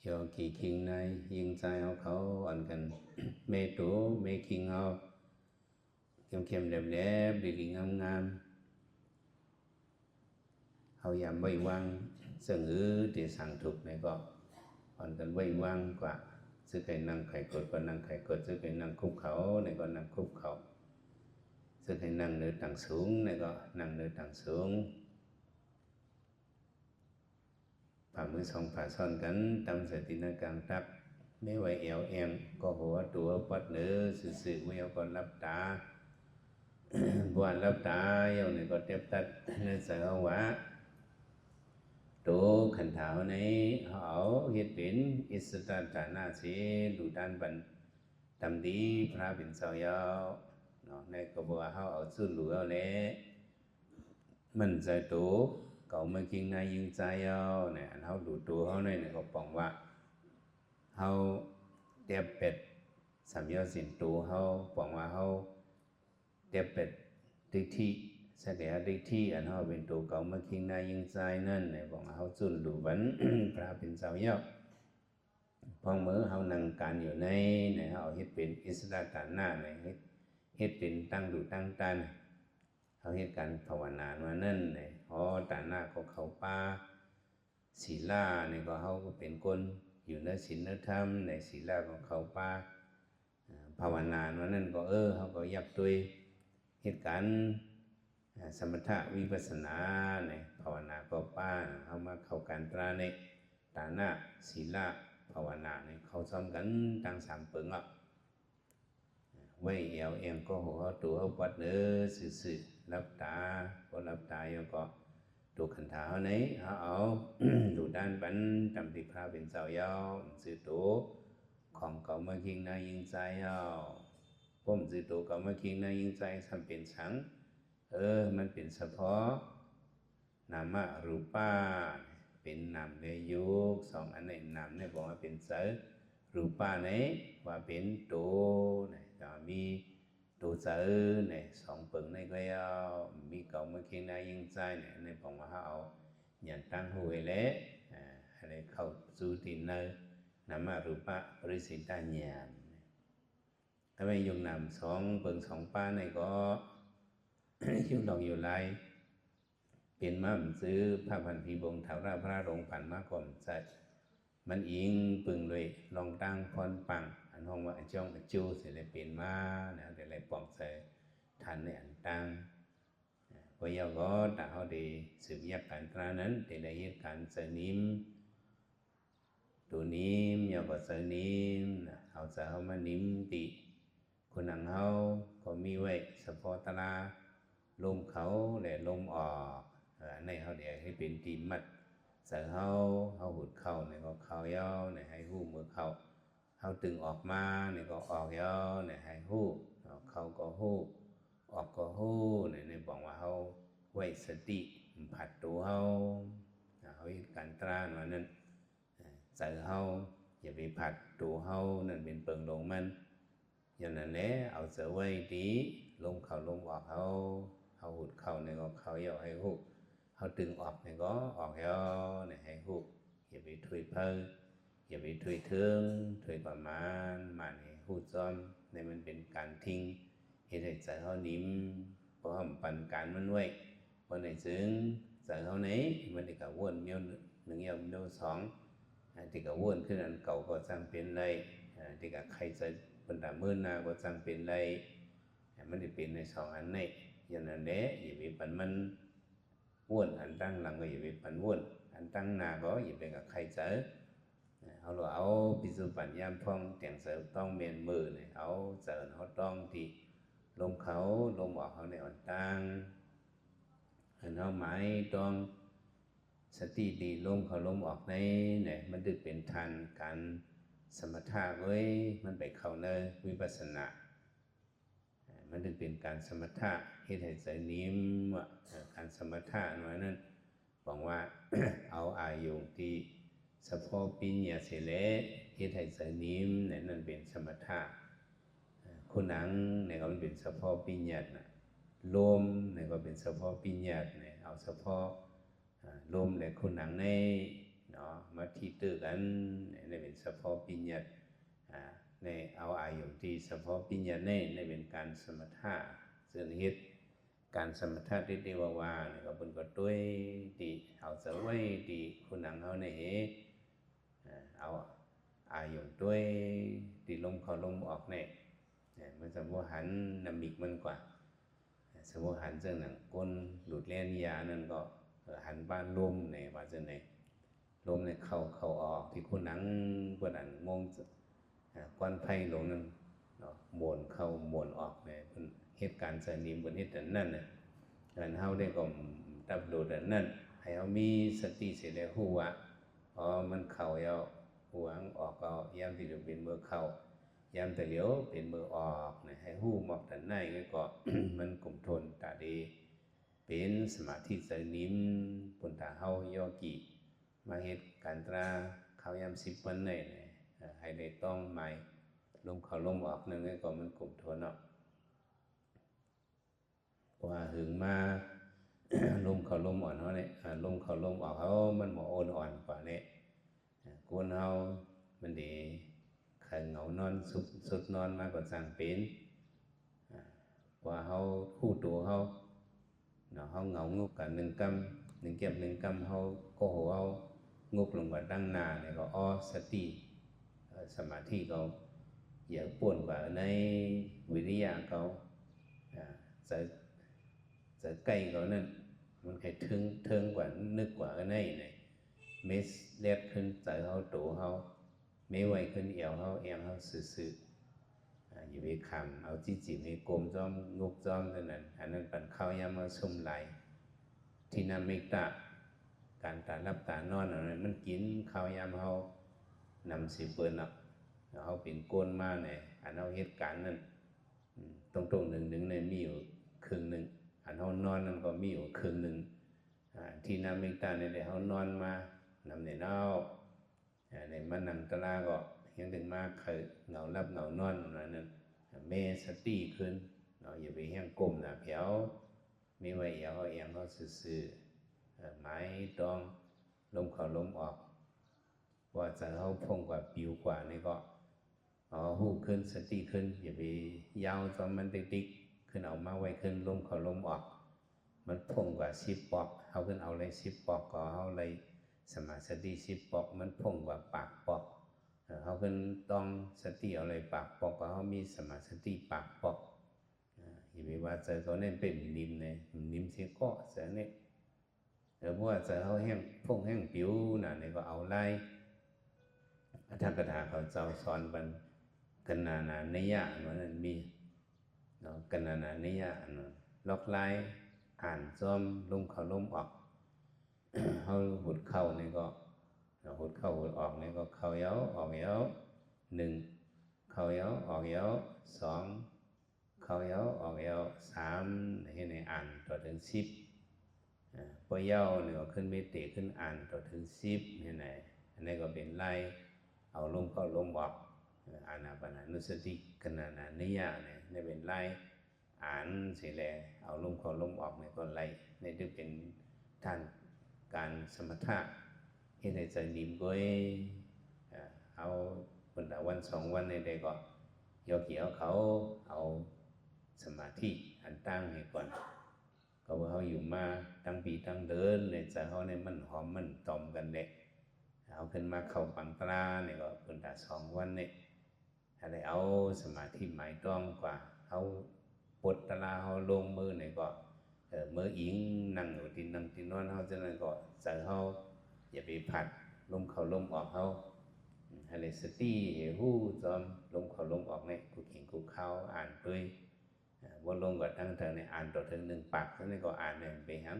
do kỳ kinh này yên trai họ khẩu ăn cần mê tủ mê kinh họ kem kem đẹp đẹp đi ngam ngam họ giảm bay quang sở ngữ để sáng thuộc này có ăn cần bay quang quả sự cái năng khải cột còn năng khải cột sự cái năng khúc khẩu này còn năng khúc khẩu sự cái năng nữa tặng xuống này có năng nữa tặng xuốngฝ่ามือสองฝ่าซ้อนกันตำสตินกลางตักไม่ไหวเอวเอ็มก็หัวตัวปัดเนื้อสื่อไม่เอาก็รับตาบวนรับตาเยวนี่ก็เต็บตัดในเสือวะตัวขันเท้าในเขาเฮ็ดเป็นอิสระฐานะสีดูด้านบันทำดีพระเป็นเสาเยาวเนาะในกบัวเขาเอาสุดหลัวเลยมันใจตัวcậu mới kinh ngay dương trai ao này anh hao đủ tuổi hao này có bỏng vạ hao đẹp bệt sắm yo xin tuổi hao bỏng vạ hao đẹp bệt đi thi sẽ để đi thi anh hao bên tuổi cậu mới kinh ngay dương trai nên này bỏng hao chun đủ vấn ra bên sau nhau phong mới hao năng cảnอยู่ในnày hao hếtเป็นอิสระฐานะnày hếtเป็นตั้งดูตั้งตันเขาเหตุการณ์ภาวนามานั่นเนี่ยตาหน้าก็เขาป้าศีลาเนี่ยก็เขาก็เป็นคนอยู่ในศีลธรรมในศีลาของเขาป้าภาวนามานั่นก็เขาก็ยับตัวเหตุการณ์สมถะวิปัสสนาเนี่ยภาวนาก็ป้าเขามาเข้าการตราในตาหน้าศีลาภาวนาเนี่ยเขาซ้อมกันตั้ง3 ปึงอ่ะไว้เอวเอ็มก็หัวตัวปัดเนื้อสื่อรับตาก็รับตาแล้วก็ตัวขันเท้าไหนเอาดูด้านบันจำติพระเป็นเสาเยาวสื่อตัวของเก่ามาคิงนายิงใจเยาวผมสื่อตัวเก่ามาคิงนายิงใจทำเป็นสังมันเป็นเฉพาะนามะรูปะเป็นนามในยุค2 อันในนามเนี่ยบอกว่าเป็นเสรูปะไหนว่าเป็นตัวเนี่ยจะมีตัวเสือเนี่ย2 ปึงในก็เอามีเก่ามาเคียงนายิงใจเนี่ยในผมว่าเอาอย่างตั้งหัวเลยอะไรเข้าสู่ที่เนอนามารูปะปริสิตาญาณถ้าไม่ยงนำ2 ปึง2 ป้าในก็ ยุ่งดอกอยู่ไรเป็นมาซื้อพระพันธีบงเถาราพระรงผ่านมาก่อนใช่มันอิงปึงเลยลองตั้งพรปังอันห้องว่าจ้องจูเสร็จเลยเปลี่ยนมาเนี่ยเดี๋ยวเลยปองใส่ทันเนี่ยอันตั้งพอเยาก็แต่เขาได้สืบยักการตรานั้นได้ละเอียดการเสนิมตัวนิมเยาก็เสนิมเขาจะเขามานิมติคนหนังเขาก็มีไว้เฉพาะตาลมเขาและลมออกในเขาเดี๋ยวให้เป็นตีมัดเสือเขาหุดเข้าเนี่ยก็เข้าเย้าเนี่ยให้หูมือเขาตึงออกมาเนี่ยก็ออกเย้าเนี่ยให้หูเข้าก็หูออกก็หูเนี่ยบอกว่าเขาไว้สติผัดตัวเขาการตราหน่อยนั้นเสือเขาอย่าไปผัดตัวเขานั่นเป็นเปิงลงมันอย่างนั้นแหละเอาเสือไว้ดีลมเข้าลมออกเขาหุดเข้าเนี่ยก็เข้าเย้าให้หูเขาตึงออกเนี่ยก็ออกแล้วเนี่ยให้หูอย่าไปถุยเพิ่งอย่าไปถุยเทิงถุยประมาณมันให้หูจอมในมันเป็นการทิ้งให้ได้ใจเขานิ่มเพราะปั่นการมันไว้เพราะในซึ่งใจเขาไหนมันได้กับวนเมียว1 เมียว2ที่กับวนขึ้นอันเก่าก็จังเป็นไรที่กับใครใจเป็นตามื่นนาก็จังเป็นไรมันได้เป็นใน2 อันนี้อย่างนั้นแหละอย่าไปปั่นมันวนอันตั้งหลังก็อย่าไปปั่นวนอันตั้งหน้าก็อย่าไปกับใครเจอเอาปิสุปัญญาพองแต่งเสริมต้องเมียนมือเนี่ยเอาเจอเขาต้องที่ลมเขาลมออกเขาในอันตั้งเขาหมายต้องสติดีลมเขาลมออกในเนี่ยมันดึกเป็นทันการสมถะเว้ยมันไปเข้าในวิปัสสนามันถึงเป็นการสมถะเฮ็ดให้ใจนิ่มการสมถะหน่อยนั้นบอกว่า เอาอายุที่เฉพาะปิญญาเสเลเฮ็ดให้ใจนิ่มนั่นเป็นสมถะคุณหนังเนี่ยก็มันเป็นเฉพาะปิญญาลมเนี่ยก็เป็นเฉพาะปิญญาเนี่ยเอาเฉพาะลมและคุณหนังใน เนาะมาที่ตื้อกันในเป็นเฉพาะปิญญาในเอาอายุที่เฉพาะปิญญาในเป็นการสมถะซึ่งเฮ็ดการสมถะที่เรียกว่าเนี่ยก็เป็นก็ด้วยที่เอาเสวยที่คุณหนังเฮาในเอาอายุด้วยที่ลมเข้าลมออกเนี่ยมันสมมุติหันน้ำมิกมันกว่าสมมุติหันเจ้าหนังก้นหลุดเลียนยานั่นก็หันบ้านลมเนี่ยว่าจะไหนลมเนี่ยเข้าออกที่คุณหนังกว่านั้นงงควันไฟลงนั่นหมุนเข้าหมุนออกเนี่ยเป็นเหตุการณ์สนิมบนเหตุนั้นน่ะการเฮาได้ก็รับรู้แต่นั้นให้เฮามีสติเสียแล้วฮู้ว่ามันเข้าแล้วหัวออกก็ยามที่จะเป็นเมื่อเข้ายามแต่เหลียวเป็นมือออกเนี่ยให้ฮู้หมอกแต่ในก็ มันกลุ่มทนตาดีเป็นสมาธิสนิมปุณตาเฮาโยกิมาเฮ็ดการตราเข้ายาม10วันเนี่ยให้ได้ต้องหมายลมเข้าลมออกนั่นก็มันกลุ่มทนเนาะว่าหึงมา ลมเข้าลมอ่อนเฮาเนี่ยลมเข้าลมออกเฮามันบ่อ่อนกว่าเนี่ยกูนเฮามันดีใครเหงานอนสุดนอนมาก็สั่งเป็นว่าเฮาคู่ตัวเฮาเนาะเฮาเหงางุบกัน1 กำ 1 เก็บ 1 กำเฮาก็โหเฮางุบลงมาดังหน้าเนี่ยก็สติสมาธิก็อย่าป่วนกว่าในวิริยะเขาจะใกล้เขานั่นมันให้ถึงกว่านึกกว่าในเมสเล็ดขึ้นใจเฮาตัวเฮาไม่ไหวขึ้นเอวเฮาเฮาซื่ออย่าไปคำเอาจิในกลมจ้อมงุบจ้อมเท่านั้นอันนั้นปันเข้ายามมาซุ่มไหลที่นามิตะการตารับตานอนอะไรมันกินข้าวยามเฮานำสิเปิ้นอ่ะเฮาเป็นโกนมาเนี่ยอันเฮาเหตุการณ์นั้นตรงๆหนึ่งในมีอยู่ครึ่งนึงอันเฮานอนนั้นก็มีอยู่ครึ่งนึงที่นามิตะเนี่ยเฮานอนมานำเนี่ยเนาในมันนังตะลาก็ยังถึงมาเคยเหงารับเหงานอนนั้นเมสติขึ้นเนาะอย่าไปแห้งกลมนะเพียวมีไว้เอวเขาซื่อไม้ต้องลมเข้าลมออกว่าจะเขาพงกว่าปิวกว่านี่ก็หูขึ้นสติขึ้นอย่าไปยาวจนมันติ๊กขึ้นเอามาไว้ขึ้นลมเข้าลมออกมันพงกว่า10 ปอกเขาขึ้นเอาเลย10 ปอกก็เอาเลยสมาสติ10 ปอกมันพงกว่าปากปอกเขาขึ้นต้องสติเอาเลยปากปอกก็เขามีสมาสติปากปอกอย่าไปว่าเจอเขาเนี่ยเป็นนิ่มเลยนิ่มเสียก็เสียเนี่ยเพราะว่าเจอเขาแห้งพงแห้งผิวน่ะเนี่ยก็เอาไล่อัตถกถาเขาเจ้าสอนบันกันนานิยะมันมีเนาะกันนานิยะล็อกไล่อ่านซ้อมลมเข้าลมออก เขาหุดเข้านี่ก็หุดเข้าหุดออกนี่ก็เข้าเย้าออกเย้า1เข้าเย้าออกเย้า2เข้าเย้าออกเย้า3ให้ในอ่านต่อถึง10พอเย้าเนี่ยก็ขึ้นเมตเตขึ้นอ่านต่อถึง10ให้ไหนอันนี้ก็เป็นไล่เอาลมเข้าลมออกอานาปานุสติขณะนั้นนิยะเนี่ยนี่เป็นไล่อ่านเสียแล้วเอาลมเข้าลมออกเนี่ยก็ไล่นี่จะเป็นท่านการสมถะที่ในใจนิ่มก็เอาวันละวัน2 วันในใดก็ยกเกี่ยวเขาเอาสมาธิอันตั้งให้ก่อนก็ว่าเขาอยู่มาตั้งปีตั้งเดินเลยใจเขาเนี่ยมันหอมมันตอมกันเลยเอาขึ้นมาเข้าปังตราเนี่ยก็เป็นแต่2 วันเนี่ยอะไรเอาสมาธิหมายต้องกว่าเขาปดตราเขาลงมือเนี่ยก็เมื่ออิงนั่งอยู่ที่นั่งที่นอนเขาจะนั่นก็ใจเขาอย่าไปผัดลมเข้าลมออกเขาอะไรสติหู้จอมลมเข้าลมออกเนี่ยกูเขียนกูเข้าอ่านด้วยว่าลงก็ตั้งแต่ในอ่านต่อถึง1 ปากแล้วนี่ก็อ่านเนี่ยไปครับ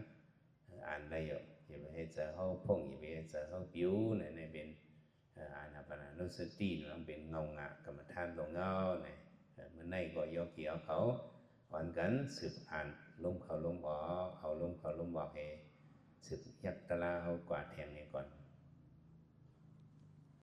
อ่านได้อยู่อย่าไปให้เจอเขาพงอย่าไปให้เจอเขาผิวในเป็นอานาปานุสติมันเป็นเงากรรมฐานตรงเงาเนี่ยมันในก็ยกเกี่ยวเขาอ่อนกันสืบอ่านลมเข้าลมออกเอาลมเข้าลมออกให้สืบยักตะลาเขากวาดแทงนี่ก่อน